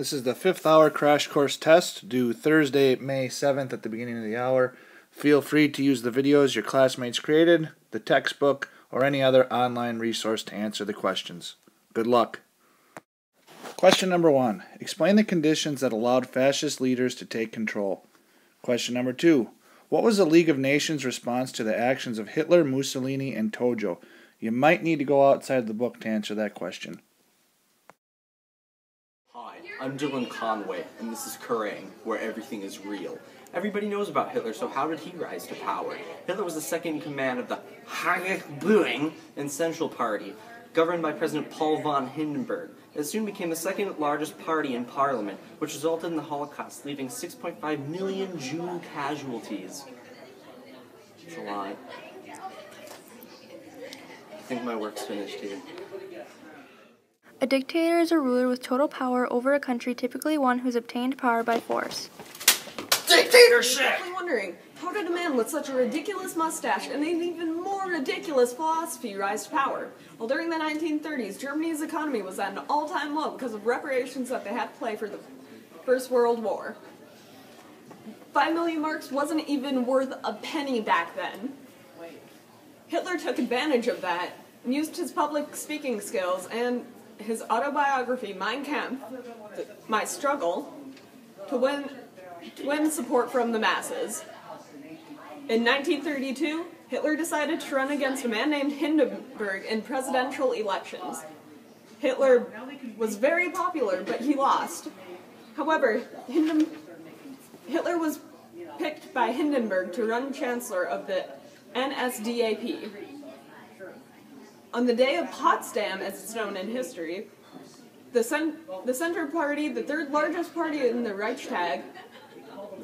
This is the 5th hour crash course test, due Thursday, May 7th at the beginning of the hour. Feel free to use the videos your classmates created, the textbook, or any other online resource to answer the questions. Good luck. Question number 1. Explain the conditions that allowed fascist leaders to take control. Question number 2. What was the League of Nations' response to the actions of Hitler, Mussolini, and Tojo? You might need to go outside the book to answer that question. Hi, I'm Dylan Conway, and this is Kerrang, where everything is real. Everybody knows about Hitler, so how did he rise to power? Hitler was the second in command of the Führung and Central Party, governed by President Paul von Hindenburg. It soon became the second largest party in parliament, which resulted in the Holocaust, leaving 6.5 million Jew casualties. It's a lot. I think my work's finished here. A dictator is a ruler with total power over a country, typically one who's obtained power by force. Dictatorship! I'm actually wondering, how did a man with such a ridiculous mustache and an even more ridiculous philosophy rise to power? Well, during the 1930s, Germany's economy was at an all-time low because of reparations that they had to pay for the First World War. 5 million marks wasn't even worth a penny back then. Hitler took advantage of that and used his public speaking skills and his autobiography, Mein Kampf, My Struggle, to win support from the masses. In 1932, Hitler decided to run against a man named Hindenburg in presidential elections. Hitler was very popular, but he lost. However, Hitler was picked by Hindenburg to run chancellor of the NSDAP. On the day of Potsdam, as it's known in history, the Center Party, the third largest party in the Reichstag,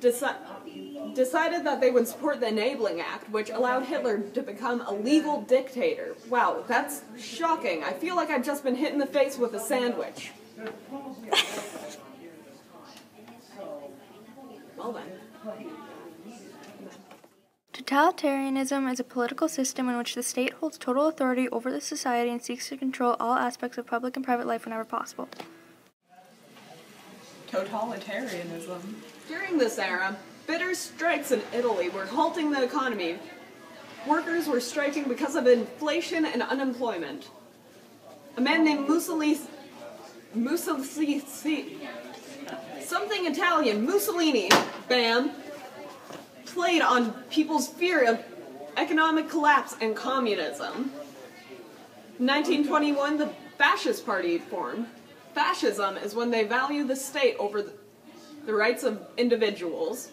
decided that they would support the Enabling Act, which allowed Hitler to become a legal dictator. Wow, that's shocking. I feel like I've just been hit in the face with a sandwich. Well then. Totalitarianism is a political system in which the state holds total authority over the society and seeks to control all aspects of public and private life whenever possible. Totalitarianism. During this era, bitter strikes in Italy were halting the economy. Workers were striking because of inflation and unemployment. A man named Mussolini, something Italian, Mussolini, bam, played on people's fear of economic collapse and communism. In 1921, the Fascist Party formed. Fascism is when they value the state over the rights of individuals.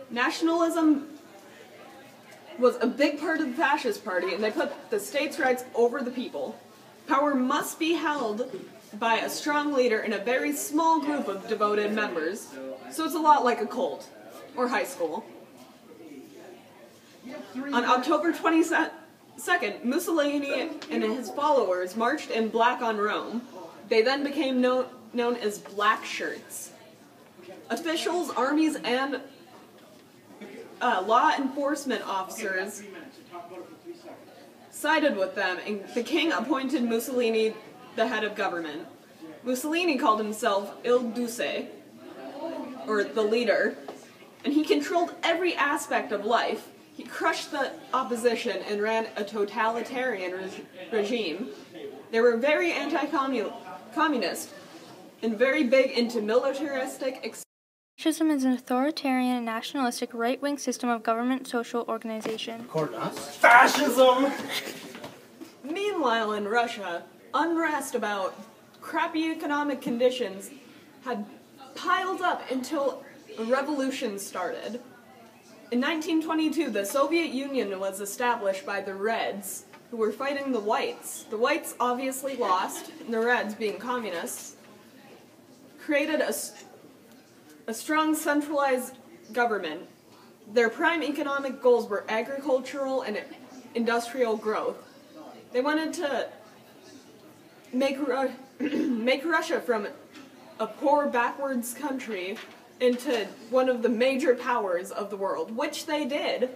Nationalism was a big part of the Fascist Party, and they put the state's rights over the people. Power must be held by a strong leader and a very small group of devoted members, so it's a lot like a cult. Or high school. On October 22nd, Mussolini and his followers marched in black on Rome. They then became known as Black Shirts. Officials, armies, and law enforcement officers sided with them, and the king appointed Mussolini the head of government. Mussolini called himself Il Duce, or the leader, and he controlled every aspect of life. He crushed the opposition and ran a totalitarian regime. They were very anti-communist and very big into militaristic. Fascism is an authoritarian and nationalistic right-wing system of government social organization. Fascism! Meanwhile, in Russia, unrest about crappy economic conditions had piled up until a revolution started. In 1922, the Soviet Union was established by the Reds, who were fighting the Whites. The Whites obviously lost, and the Reds, being communists, created a strong centralized government. Their prime economic goals were agricultural and industrial growth. They wanted to make Russia from a poor, backwards country into one of the major powers of the world, which they did.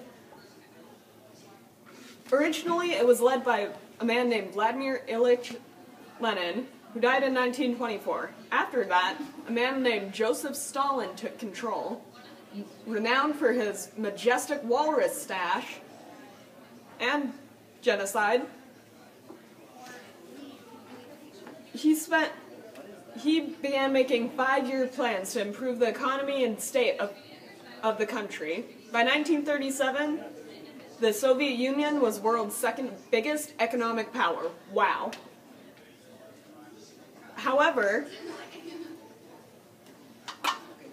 Originally, it was led by a man named Vladimir Ilyich Lenin, who died in 1924. After that, a man named Joseph Stalin took control, renowned for his majestic walrus stash and genocide. He began making 5-year plans to improve the economy and state of the country. By 1937, the Soviet Union was the world's second biggest economic power. Wow. However,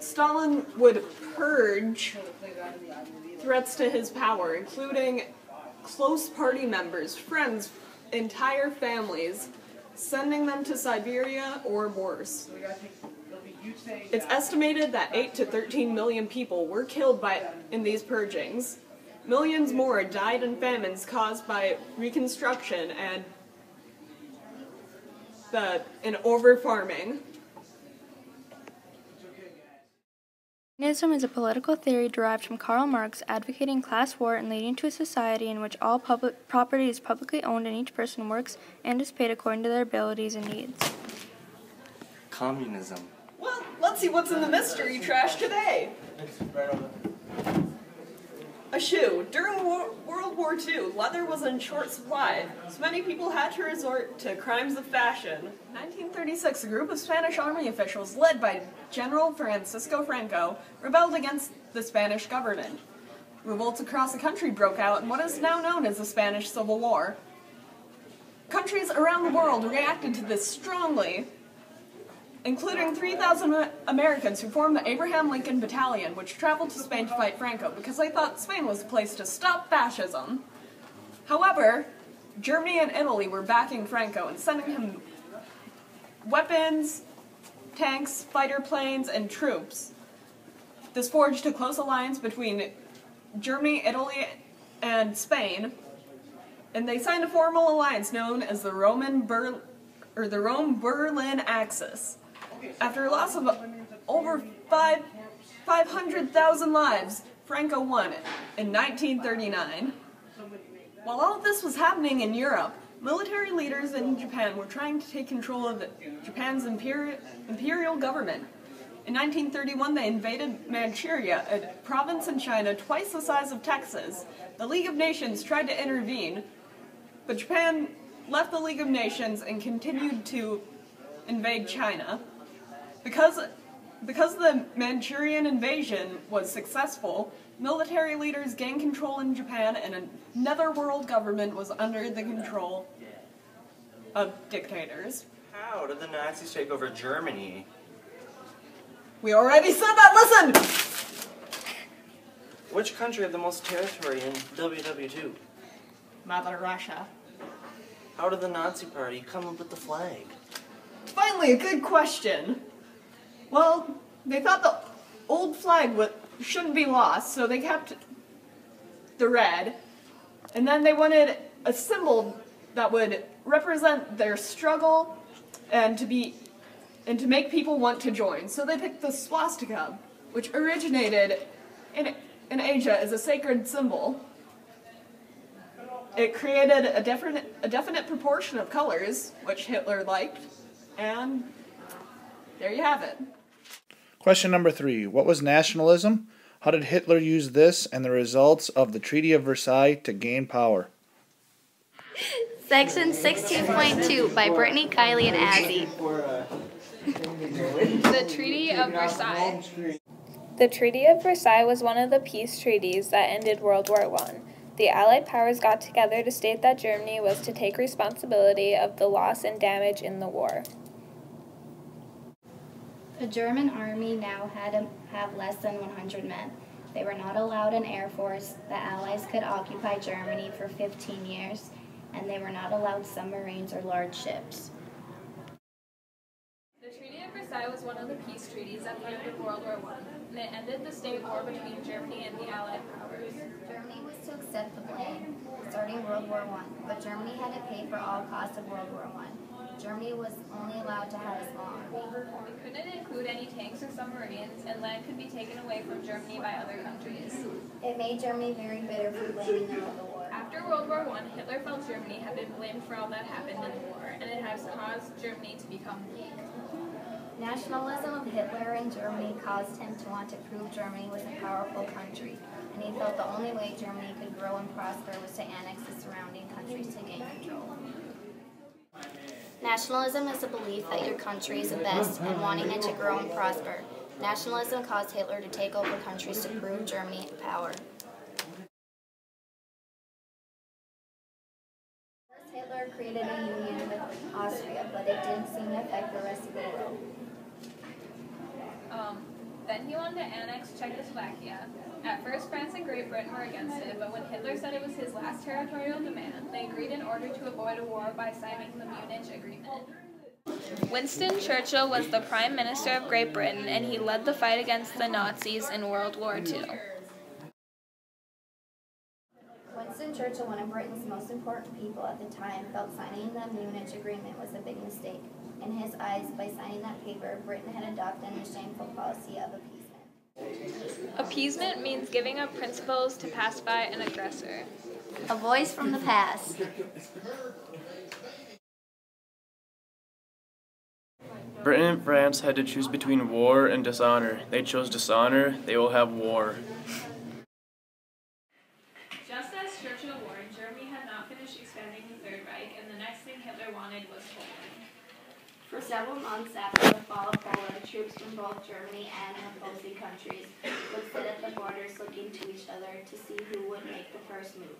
Stalin would purge threats to his power, including close party members, friends, entire families, sending them to Siberia or worse. It's estimated that 8 to 13 million people were killed in these purgings. Millions more died in famines caused by Reconstruction and over-farming. Communism is a political theory derived from Karl Marx, advocating class war and leading to a society in which all public property is publicly owned and each person works and is paid according to their abilities and needs. Communism. Well, let's see what's in the mystery trash today. A shoe. During World War II, leather was in short supply, so many people had to resort to crimes of fashion. In 1936, a group of Spanish army officials, led by General Francisco Franco, rebelled against the Spanish government. Revolts across the country broke out in what is now known as the Spanish Civil War. Countries around the world reacted to this strongly, including 3,000 Americans who formed the Abraham Lincoln Battalion, which traveled to Spain to fight Franco because they thought Spain was the place to stop fascism. However, Germany and Italy were backing Franco and sending him weapons, tanks, fighter planes, and troops. This forged a close alliance between Germany, Italy, and Spain, and they signed a formal alliance known as the Rome-Berlin Axis. After a loss of over 500,000 lives, Franco won in 1939. While all of this was happening in Europe, military leaders in Japan were trying to take control of Japan's imperial government. In 1931, they invaded Manchuria, a province in China twice the size of Texas. The League of Nations tried to intervene, but Japan left the League of Nations and continued to invade China. Because the Manchurian invasion was successful, military leaders gained control in Japan and another world government was under the control of dictators. How did the Nazis take over Germany? We already said that, listen! Which country had the most territory in WW2? Mother Russia. How did the Nazi Party come up with the flag? Finally, a good question. Well, they thought the old flag shouldn't be lost, so they kept the red, and then they wanted a symbol that would represent their struggle and to make people want to join. So they picked the swastika, which originated in Asia as a sacred symbol. It created a definite proportion of colors, which Hitler liked, and there you have it. Question number 3. What was nationalism? How did Hitler use this and the results of the Treaty of Versailles to gain power? Section 16.2 by Brittany, Kylie, and Azzy. The Treaty of Versailles. The Treaty of Versailles was one of the peace treaties that ended World War I. The Allied powers got together to state that Germany was to take responsibility of the loss and damage in the war. The German army now had to have less than 100 men. They were not allowed an air force. The Allies could occupy Germany for 15 years, and they were not allowed submarines or large ships. The Treaty of Versailles was one of the peace treaties at the end of World War I, and it ended the state war between Germany and the Allied powers. Germany was to accept the blame starting World War I, but Germany had to pay for all costs of World War I. Germany was only allowed to have a small army. It couldn't include any tanks or submarines, and land could be taken away from Germany by other countries. It made Germany very bitter for blaming them of the war. After World War I, Hitler felt Germany had been blamed for all that happened in the war, and it has caused Germany to become weak. Nationalism of Hitler in Germany caused him to want to prove Germany was a powerful country, and he felt the only way Germany could grow and prosper was to annex the surrounding countries to gain control. Nationalism is the belief that your country is the best and wanting it to grow and prosper. Nationalism caused Hitler to take over countries to prove Germany power. First, Hitler created a union with Austria, but it didn't seem to affect the rest of the world. Then he wanted to annex Czechoslovakia. At first, France and Great Britain were against it, but when Hitler said it was his last territorial demand, they agreed in order to avoid a war by signing the Munich Agreement. Winston Churchill was the Prime Minister of Great Britain, and he led the fight against the Nazis in World War II. Winston Churchill, one of Britain's most important people at the time, felt signing the Munich Agreement was a big mistake. In his eyes, by signing that paper, Britain had adopted a shameful policy of appeasement. Appeasement means giving up principles to pacify an aggressor. A voice from the past. Britain and France had to choose between war and dishonor. They chose dishonor. They will have war. Just as Churchill warned, Germany had not finished expanding the Third Reich, and the next thing Hitler wanted was Poland. For several months after the fall of Poland, troops from both Germany and opposing countries would sit at the borders looking to each other to see who would make the first move.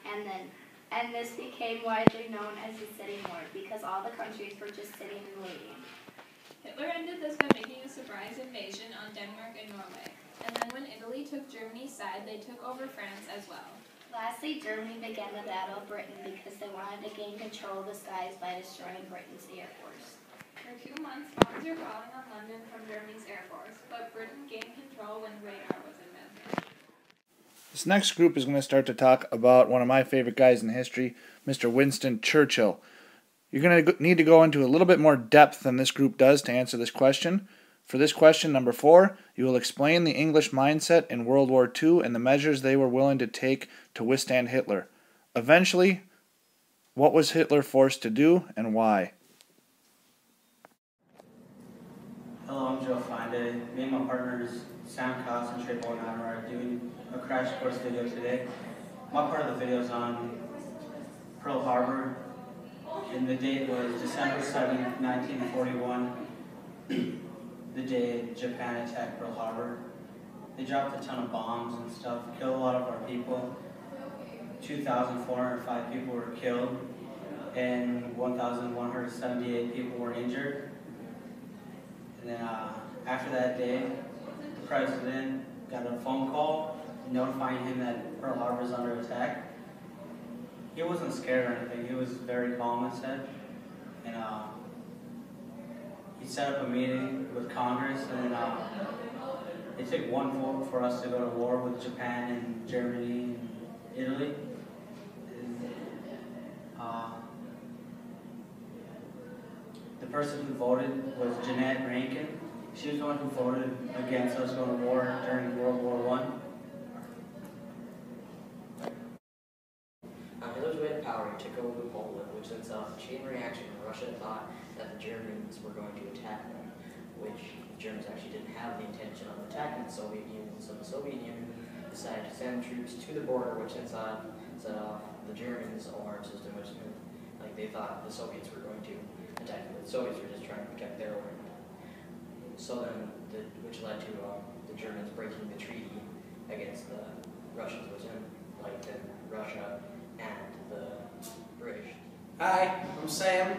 And this became widely known as the sitting war, because all the countries were just sitting and waiting. Hitler ended this by making a surprise invasion on Denmark and Norway. And then when Italy took Germany's side, they took over France as well. Lastly, Germany began to battle Britain because they wanted to gain control of the skies by destroying Britain's air force. For 2 months, bombs were falling on London from Germany's air force, but Britain gained control when radar was invented. This next group is going to start to talk about one of my favorite guys in history, Mr. Winston Churchill. You're going to need to go into a little bit more depth than this group does to answer this question. For this question, number 4, you will explain the English mindset in World War II and the measures they were willing to take to withstand Hitler. Eventually, what was Hitler forced to do and why? Hello, I'm Joe Finde. Me and my partners, Sam Cox and Trey Bowenheimer, are doing a crash course video today. My part of the video is on Pearl Harbor, and the date was December 7th, 1941. The day Japan attacked Pearl Harbor. They dropped a ton of bombs and stuff, killed a lot of our people. 2,405 people were killed, and 1,178 people were injured. And then after that day, the president got a phone call notifying him that Pearl Harbor is under attack. He wasn't scared or anything. He was very calm and said, and he set up a meeting with Congress, and it took one vote for us to go to war with Japan and Germany and Italy. The person who voted was Jeannette Rankin. She was the one who voted against us going to war during World War I. Hitler's way to power took over Poland, which sets off a chain reaction when Russia thought that the Germans were going to attack them, which the Germans actually didn't have the intention of attacking the Soviet Union, so the Soviet Union decided to send troops to the border, which set off the Germans' alarm system, which like they thought the Soviets were going to attack them, but the Soviets were just trying to protect their land. So then, which led to the Germans breaking the treaty against the Russians, which then like Russia and the British. Hi, I'm Sam,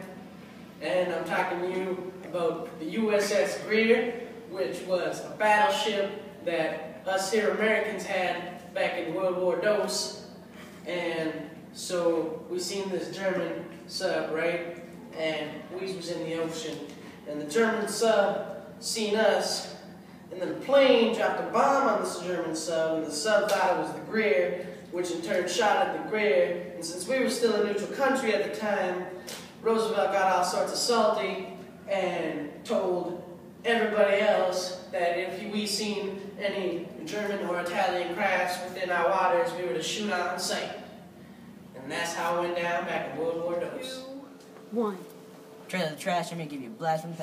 and I'm talking to you about the USS Greer, which was a battleship that us here Americans had back in World War II. And so we seen this German sub, right? And we was in the ocean, and the German sub seen us, and then a plane dropped a bomb on this German sub, and the sub thought it was the Greer, which in turn shot at the Greer. And since we were still a neutral country at the time, Roosevelt got all sorts of salty and told everybody else that if we seen any German or Italian crafts within our waters, we were to shoot on sight. And that's how it went down back in World War II. 1. Trailer the trash, I'm gonna give you a blast from the past.